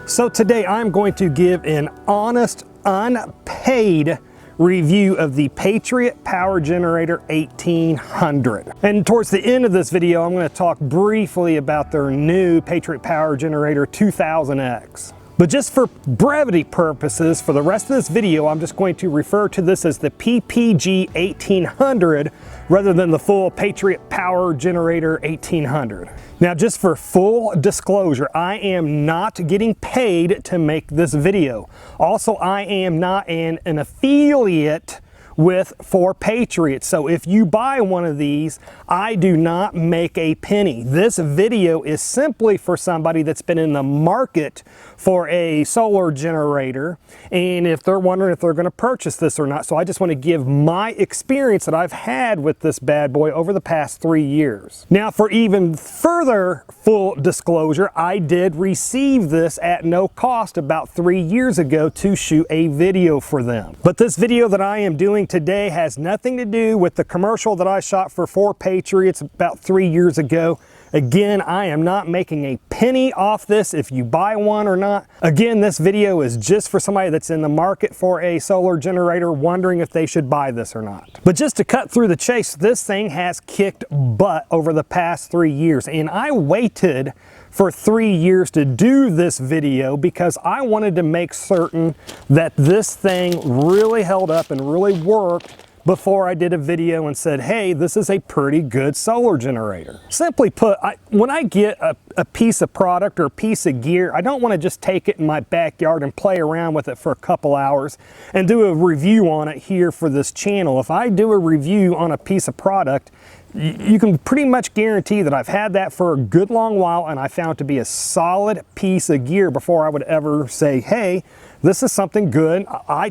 So today I'm going to give an honest, unpaid review of the Patriot Power Generator 1800. And towards the end of this video, I'm going to talk briefly about their new Patriot Power Generator 2000X. But just for brevity purposes, for the rest of this video, I'm just going to refer to this as the PPG 1800 rather than the full Patriot Power Generator 1800. Now, just for full disclosure, I am not getting paid to make this video. Also, I am not an affiliate with 4Patriots. So if you buy one of these, I do not make a penny. This video is simply for somebody that's been in the market for a solar generator, and if they're wondering if they're going to purchase this or not. So I just want to give my experience that I've had with this bad boy over the past 3 years. Now, for even further full disclosure, I did receive this at no cost about 3 years ago to shoot a video for them. But this video that I am doing today has nothing to do with the commercial that I shot for 4Patriots about 3 years ago. Again, I am not making a penny off this if you buy one or not. Again, this video is just for somebody that's in the market for a solar generator wondering if they should buy this or not. But just to cut through the chase, this thing has kicked butt over the past 3 years, and I waited for 3 years to do this video because I wanted to make certain that this thing really held up and really worked before I did a video and said, hey, this is a pretty good solar generator. Simply put, when I get a piece of product or a piece of gear, I don't want to just take it in my backyard and play around with it for a couple hours and do a review on it here for this channel. If I do a review on a piece of product, you can pretty much guarantee that I've had that for a good long while and I found it to be a solid piece of gear before I would ever say, hey, this is something good.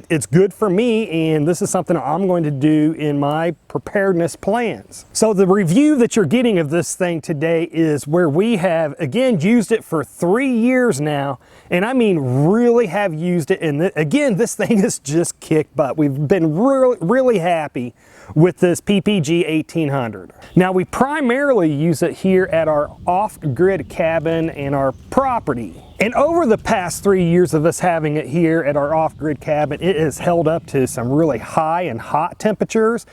It's good for me, and this is something I'm going to do in my preparedness plans. So the review that you're getting of this thing today is where we have, again, used it for 3 years now, and I mean really have used it. And again, this thing has just kicked butt. We've been really happy with this PPG 1800. Now, we primarily use it here at our off-grid cabin and our property. And over the past 3 years of us having it here at our off-grid cabin, it has held up to some really high and hot temperatures,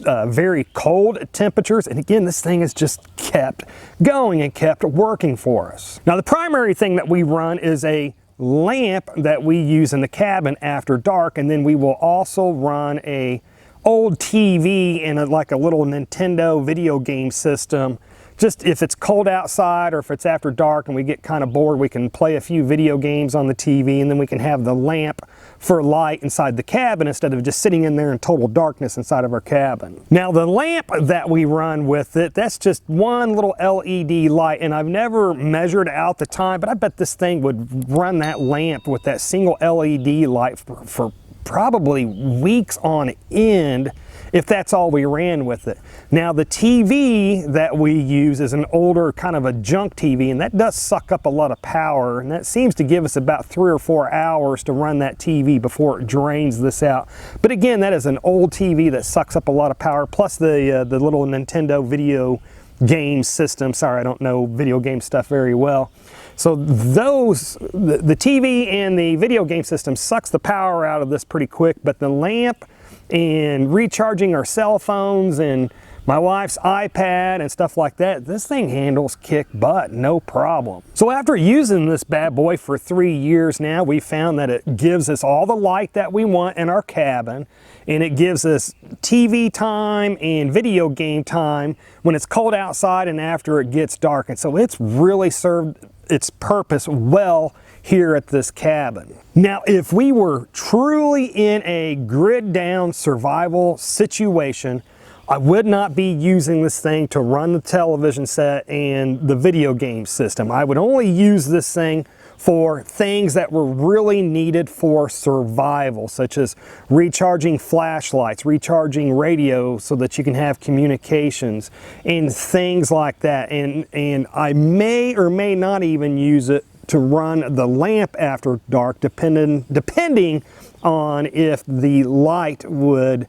very cold temperatures, and again, this thing has just kept going and kept working for us. Now, the primary thing that we run is a lamp that we use in the cabin after dark, and then we will also run a old TV and like a little Nintendo video game system. Just if it's cold outside or if it's after dark and we get kind of bored, we can play a few video games on the TV, and then we can have the lamp for light inside the cabin instead of just sitting in there in total darkness inside of our cabin. Now, the lamp that we run with it, that's just one little LED light, and I've never measured out the time, but I bet this thing would run that lamp with that single LED light for probably weeks on end if that's all we ran with it. Now, the TV that we use is an older kind of a junk TV, and that does suck up a lot of power, and that seems to give us about 3 or 4 hours to run that TV before it drains this out. But again, that is an old TV that sucks up a lot of power, plus the little Nintendo video game system. Sorry, I don't know video game stuff very well. So the TV and the video game system sucks the power out of this pretty quick, but the lamp and recharging our cell phones and my wife's iPad and stuff like that, this thing handles kick butt, no problem. So after using this bad boy for 3 years now, we found that it gives us all the light that we want in our cabin, and it gives us TV time and video game time when it's cold outside and after it gets dark. And so it's really served its purpose well here at this cabin. Now, if we were truly in a grid down survival situation, I would not be using this thing to run the television set and the video game system. I would only use this thing for things that were really needed for survival, such as recharging flashlights, recharging radio so that you can have communications, and things like that. And I may or may not even use it to run the lamp after dark, depending on if the light would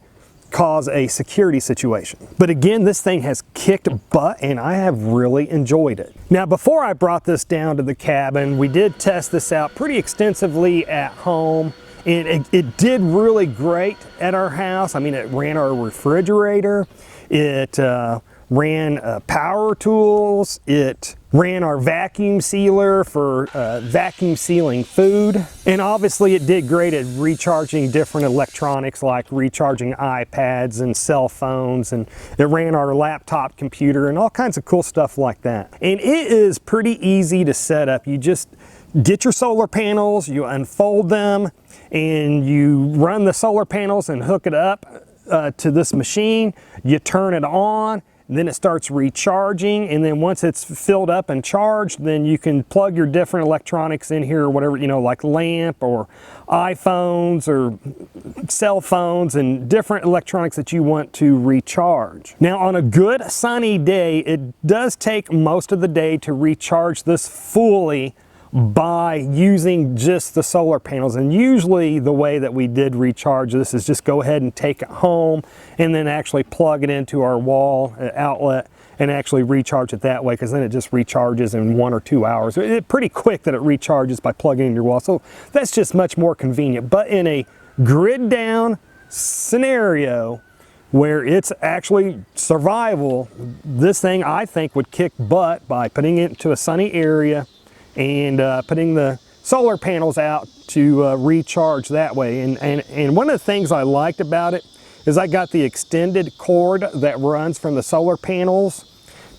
cause a security situation. But again, this thing has kicked butt and I have really enjoyed it. Now, before I brought this down to the cabin, we did test this out pretty extensively at home. And it did really great at our house. I mean, it ran our refrigerator, it ran power tools, it ran our vacuum sealer for vacuum sealing food. And obviously it did great at recharging different electronics, like recharging iPads and cell phones, and it ran our laptop computer and all kinds of cool stuff like that. And it is pretty easy to set up. You just get your solar panels, you unfold them, and you run the solar panels and hook it up to this machine. You turn it on, and then it starts recharging, and then once it's filled up and charged, then you can plug your different electronics in here, or whatever, you know, like lamp or iPhones or cell phones and different electronics that you want to recharge. Now, on a good sunny day, it does take most of the day to recharge this fully by using just the solar panels. And usually the way that we did recharge this is just go ahead and take it home and then actually plug it into our wall outlet and actually recharge it that way, because then it just recharges in 1 or 2 hours. It's pretty quick that it recharges by plugging in your wall, so that's just much more convenient. But in a grid down scenario where it's actually survival, this thing I think would kick butt by putting it into a sunny area and putting the solar panels out to recharge that way. And one of the things I liked about it is I got the extended cord that runs from the solar panels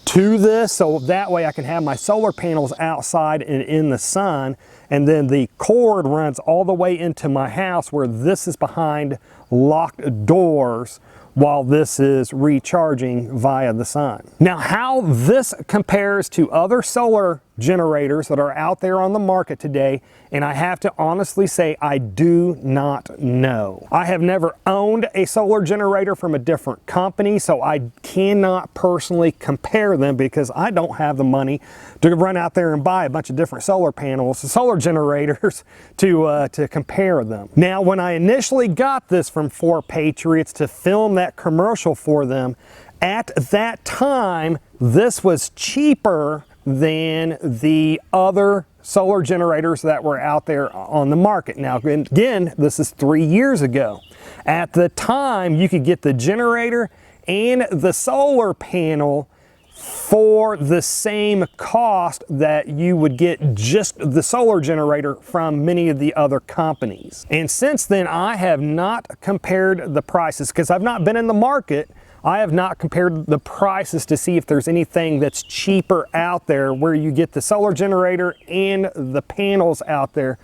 to this, so that way I can have my solar panels outside and in the sun, and then the cord runs all the way into my house where this is behind locked doors while this is recharging via the sun. Now, how this compares to other solar generators that are out there on the market today, and I have to honestly say I do not know. I have never owned a solar generator from a different company, so I cannot personally compare them because I don't have the money to run out there and buy a bunch of different solar panels, solar generators to compare them. Now, when I initially got this from 4Patriots to film that commercial for them, at that time this was cheaper than the other solar generators that were out there on the market. Now, again, this is 3 years ago. At the time, you could get the generator and the solar panel for the same cost that you would get just the solar generator from many of the other companies. And since then, I have not compared the prices because I've not been in the market. I have not compared the prices to see if there's anything that's cheaper out there where you get the solar generator and the panels out there.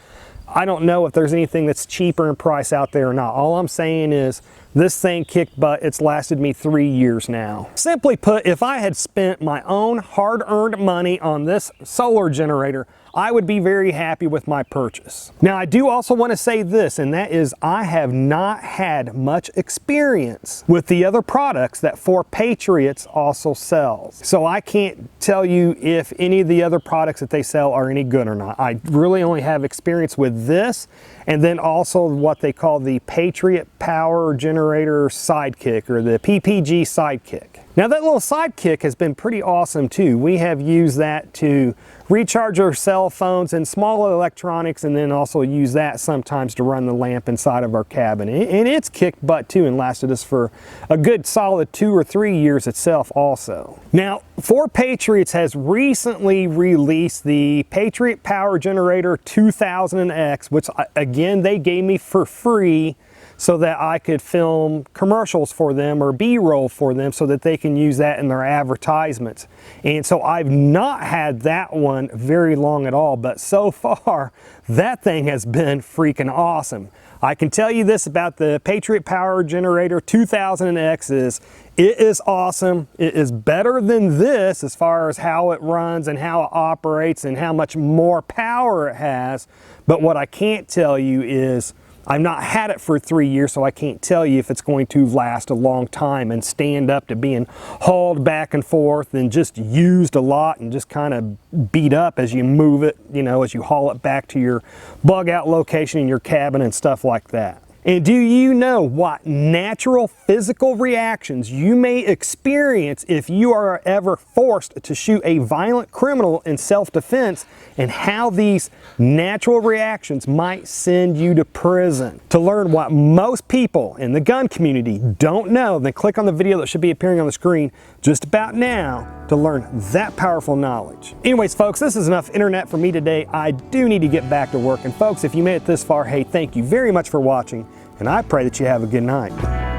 I don't know if there's anything that's cheaper in price out there or not. All I'm saying is this thing kicked butt. It's lasted me 3 years now. Simply put, if I had spent my own hard-earned money on this solar generator, I would be very happy with my purchase. Now, I do also want to say this, and that is I have not had much experience with the other products that 4Patriots also sells. So I can't tell you if any of the other products that they sell are any good or not. I really only have experience with this, and then also what they call the Patriot Power Generator Sidekick, or the PPG Sidekick. Now, that little sidekick has been pretty awesome too. We have used that to recharge our cell phones and small electronics, and then also use that sometimes to run the lamp inside of our cabin. And it's kicked butt too and lasted us for a good solid 2 or 3 years itself also. Now, 4Patriots has recently released the Patriot Power Generator 2000X, which again, they gave me for free so that I could film commercials for them or B-roll for them so that they can use that in their advertisements. And so I've not had that one very long at all, but so far that thing has been freaking awesome. I can tell you this about the Patriot Power Generator 2000X is it is awesome. It is better than this as far as how it runs and how it operates and how much more power it has. But what I can't tell you is I've not had it for 3 years, so I can't tell you if it's going to last a long time and stand up to being hauled back and forth and just used a lot and just kind of beat up as you move it, you know, as you haul it back to your bug out location in your cabin and stuff like that. And do you know what natural physical reactions you may experience if you are ever forced to shoot a violent criminal in self-defense, and how these natural reactions might send you to prison? To learn what most people in the gun community don't know, then click on the video that should be appearing on the screen just about now to learn that powerful knowledge. Anyways, folks, this is enough internet for me today. I do need to get back to work. And folks, if you made it this far, hey, thank you very much for watching, and I pray that you have a good night.